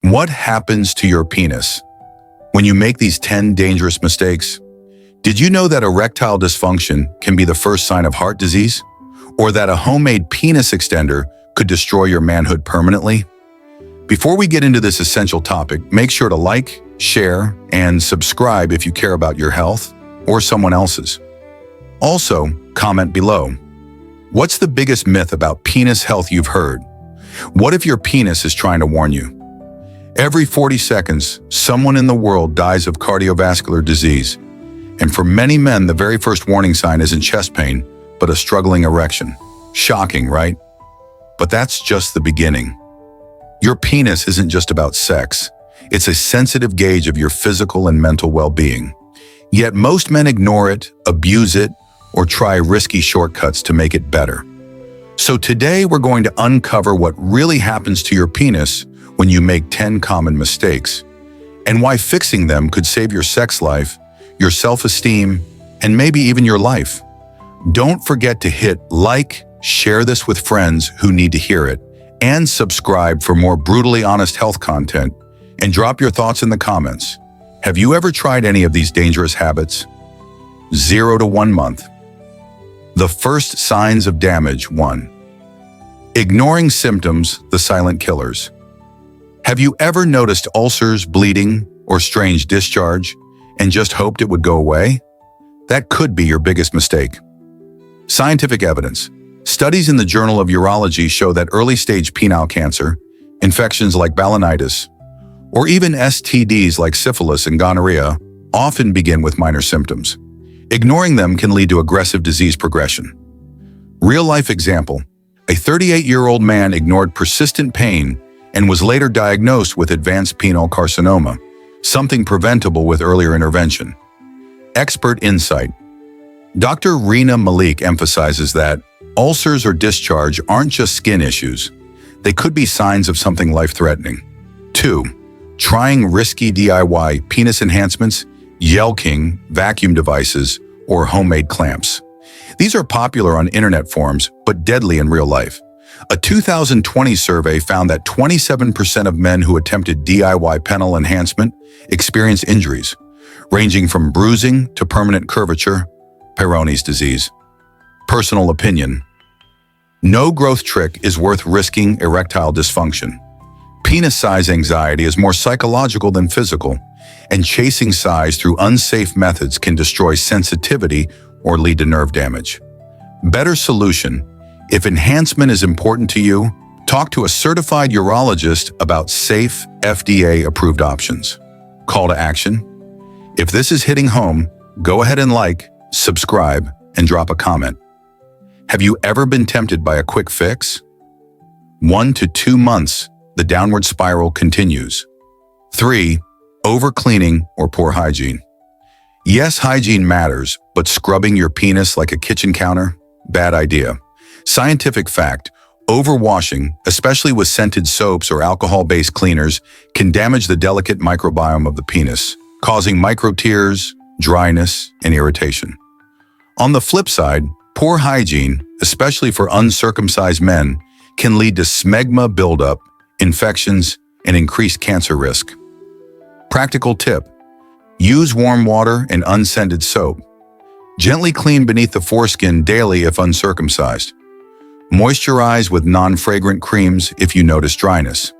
What happens to your penis when you make these 10 dangerous mistakes? Did you know that erectile dysfunction can be the first sign of heart disease? Or that a homemade penis extender could destroy your manhood permanently? Before we get into this essential topic, make sure to like, share, and subscribe if you care about your health or someone else's. Also, comment below. What's the biggest myth about penis health you've heard? What if your penis is trying to warn you? Every 40 seconds, someone in the world dies of cardiovascular disease. And for many men, the very first warning sign isn't chest pain, but a struggling erection. Shocking, right? But that's just the beginning. Your penis isn't just about sex. It's a sensitive gauge of your physical and mental well-being. Yet most men ignore it, abuse it, or try risky shortcuts to make it better. So today we're going to uncover what really happens to your penis when you make 10 common mistakes, and why fixing them could save your sex life, your self-esteem, and maybe even your life. Don't forget to hit like, share this with friends who need to hear it, and subscribe for more brutally honest health content, and drop your thoughts in the comments. Have you ever tried any of these dangerous habits? 0 to 1 month. The first signs of damage. 1. Ignoring symptoms, the silent killers. Have you ever noticed ulcers, bleeding, or strange discharge, and just hoped it would go away? That could be your biggest mistake. Scientific evidence. Studies in the Journal of Urology show that early-stage penile cancer, infections like Balanitis, or even STDs like syphilis and gonorrhea often begin with minor symptoms. Ignoring them can lead to aggressive disease progression. Real-life example. A 38-year-old man ignored persistent pain and was later diagnosed with advanced penile carcinoma, something preventable with earlier intervention. Expert insight. Dr. Reena Malik emphasizes that ulcers or discharge aren't just skin issues. They could be signs of something life-threatening. 2. Trying risky DIY penis enhancements, Jelqing vacuum devices, or homemade clamps. These are popular on internet forums, but deadly in real life. A 2020 survey found that 27% of men who attempted DIY penile enhancement experienced injuries, ranging from bruising to permanent curvature, Peyronie's disease. Personal opinion. No growth trick is worth risking erectile dysfunction. Penis size anxiety is more psychological than physical, and chasing size through unsafe methods can destroy sensitivity or lead to nerve damage. Better solution. If enhancement is important to you, talk to a certified urologist about safe, FDA-approved options. Call to action. If this is hitting home, go ahead and like, subscribe, and drop a comment. Have you ever been tempted by a quick fix? 1 to 2 months, the downward spiral continues. 3. Overcleaning or poor hygiene. Yes, hygiene matters, but scrubbing your penis like a kitchen counter? Bad idea. Scientific fact, overwashing, especially with scented soaps or alcohol-based cleaners, can damage the delicate microbiome of the penis, causing microtears, dryness, and irritation. On the flip side, poor hygiene, especially for uncircumcised men, can lead to smegma buildup, infections, and increased cancer risk. Practical tip. Use warm water and unscented soap. Gently clean beneath the foreskin daily if uncircumcised. Moisturize with non-fragrant creams if you notice dryness.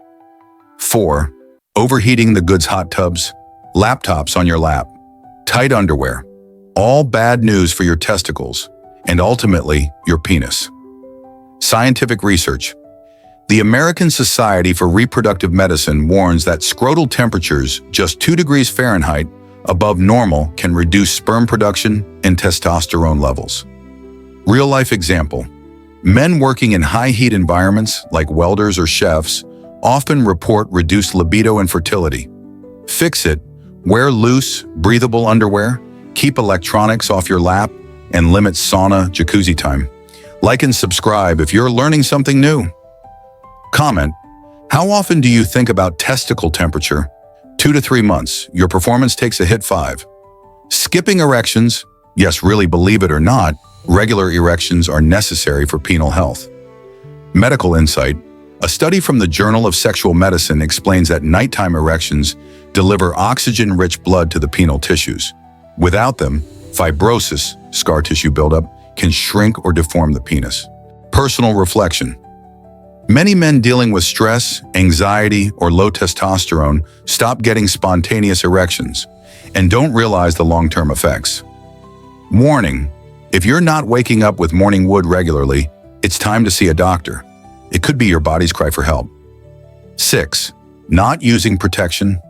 4. Overheating the goods hot tubs. Laptops on your lap. Tight underwear. All bad news for your testicles, and ultimately, your penis. Scientific research. The American Society for Reproductive Medicine warns that scrotal temperatures just 2 degrees Fahrenheit above normal can reduce sperm production and testosterone levels. Real-life example. Men working in high-heat environments like welders or chefs often report reduced libido and fertility. Fix it. Wear loose, breathable underwear, keep electronics off your lap, and limit sauna, jacuzzi time. Like and subscribe if you're learning something new. Comment. How often do you think about testicle temperature? 2 to 3 months. Your performance takes a hit. 5. Skipping erections. Yes, really, believe it or not, regular erections are necessary for penile health. Medical insight. A study from the Journal of Sexual Medicine explains that nighttime erections deliver oxygen-rich blood to the penile tissues. Without them, fibrosis, scar tissue buildup, can shrink or deform the penis. Personal reflection. Many men dealing with stress, anxiety, or low testosterone stop getting spontaneous erections and don't realize the long-term effects. Warning: if you're not waking up with morning wood regularly, it's time to see a doctor. It could be your body's cry for help. 6. Not using protection.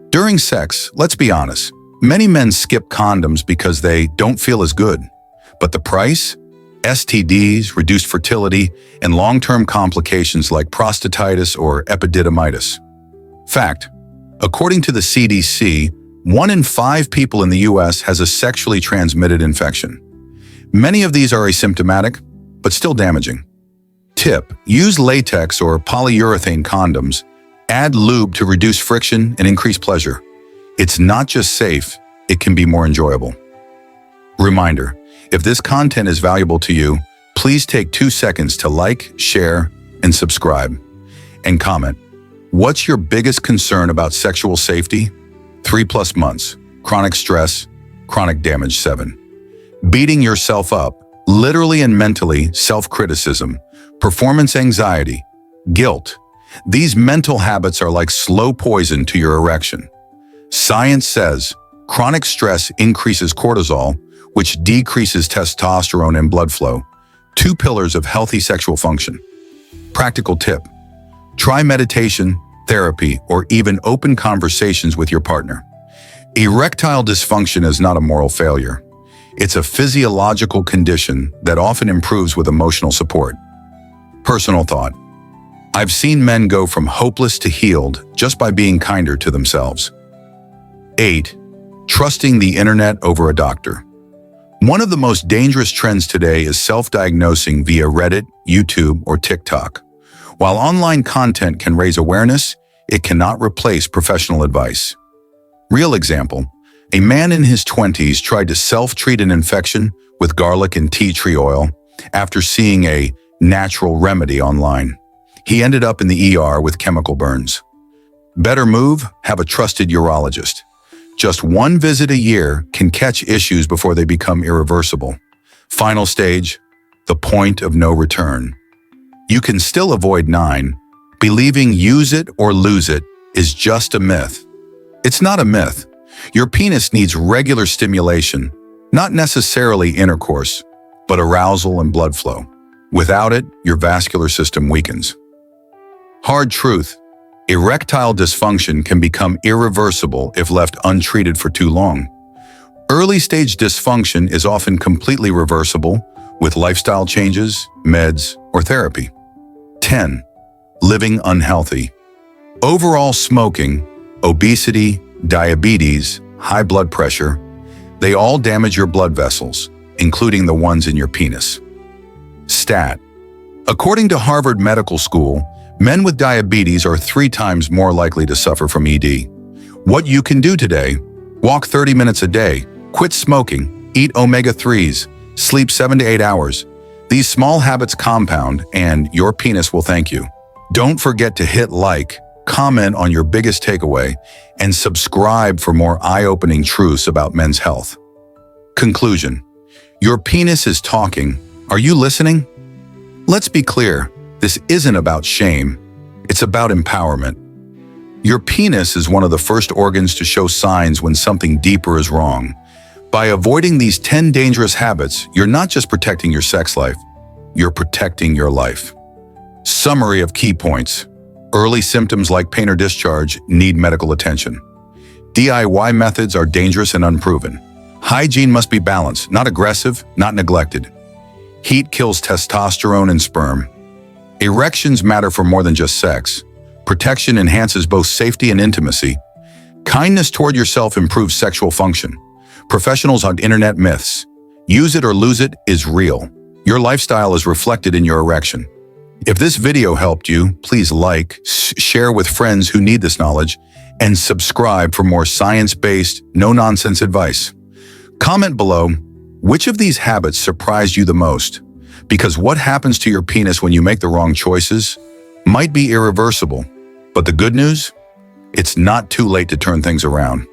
During sex, let's be honest, many men skip condoms because they don't feel as good. But the price? STDs, reduced fertility, and long-term complications like prostatitis or epididymitis. Fact: according to the CDC, 1 in 5 people in the US has a sexually transmitted infection. Many of these are asymptomatic, but still damaging. Tip: use latex or polyurethane condoms. Add lube to reduce friction and increase pleasure. It's not just safe, it can be more enjoyable. Reminder: if this content is valuable to you, please take 2 seconds to like, share, and subscribe. And comment: what's your biggest concern about sexual safety? 3+ months, chronic stress, chronic damage 7. Beating yourself up, literally and mentally, self-criticism, performance anxiety, guilt. These mental habits are like slow poison to your erection. Science says chronic stress increases cortisol, which decreases testosterone and blood flow, 2 pillars of healthy sexual function. Practical tip: try meditation, therapy, or even open conversations with your partner. Erectile dysfunction is not a moral failure. It's a physiological condition that often improves with emotional support. Personal thought: I've seen men go from hopeless to healed just by being kinder to themselves. 8. Trusting the internet over a doctor. One of the most dangerous trends today is self-diagnosing via Reddit, YouTube, or TikTok. While online content can raise awareness, it cannot replace professional advice. Real example: a man in his 20s tried to self-treat an infection with garlic and tea tree oil after seeing a natural remedy online. He ended up in the ER with chemical burns. Better move: have a trusted urologist. Just 1 visit a year can catch issues before they become irreversible. Final stage: the point of no return. You can still avoid 9. Believing use it or lose it is just a myth. It's not a myth. Your penis needs regular stimulation, not necessarily intercourse, but arousal and blood flow. Without it, your vascular system weakens. Hard truth: erectile dysfunction can become irreversible if left untreated for too long. Early-stage dysfunction is often completely reversible with lifestyle changes, meds, or therapy. 10. Living unhealthy. Overall smoking, obesity, diabetes, high blood pressure, they all damage your blood vessels, including the ones in your penis. Stat: according to Harvard Medical School, men with diabetes are 3 times more likely to suffer from ED. What you can do today: walk 30 minutes a day, quit smoking, eat omega-3s, sleep 7 to 8 hours. These small habits compound, and your penis will thank you. Don't forget to hit like, comment on your biggest takeaway, and subscribe for more eye-opening truths about men's health. Conclusion: your penis is talking. Are you listening? Let's be clear, this isn't about shame. It's about empowerment. Your penis is one of the first organs to show signs when something deeper is wrong. By avoiding these 10 dangerous habits, you're not just protecting your sex life, you're protecting your life. Summary of key points: early symptoms like pain or discharge need medical attention. DIY methods are dangerous and unproven. Hygiene must be balanced, not aggressive, not neglected. Heat kills testosterone and sperm. Erections matter for more than just sex. Protection enhances both safety and intimacy. Kindness toward yourself improves sexual function. Professionals on internet myths: use it or lose it is real. Your lifestyle is reflected in your erection. If this video helped you, please like, share with friends who need this knowledge, and subscribe for more science-based, no-nonsense advice. Comment below, which of these habits surprised you the most? Because what happens to your penis when you make the wrong choices might be irreversible, but the good news? It's not too late to turn things around.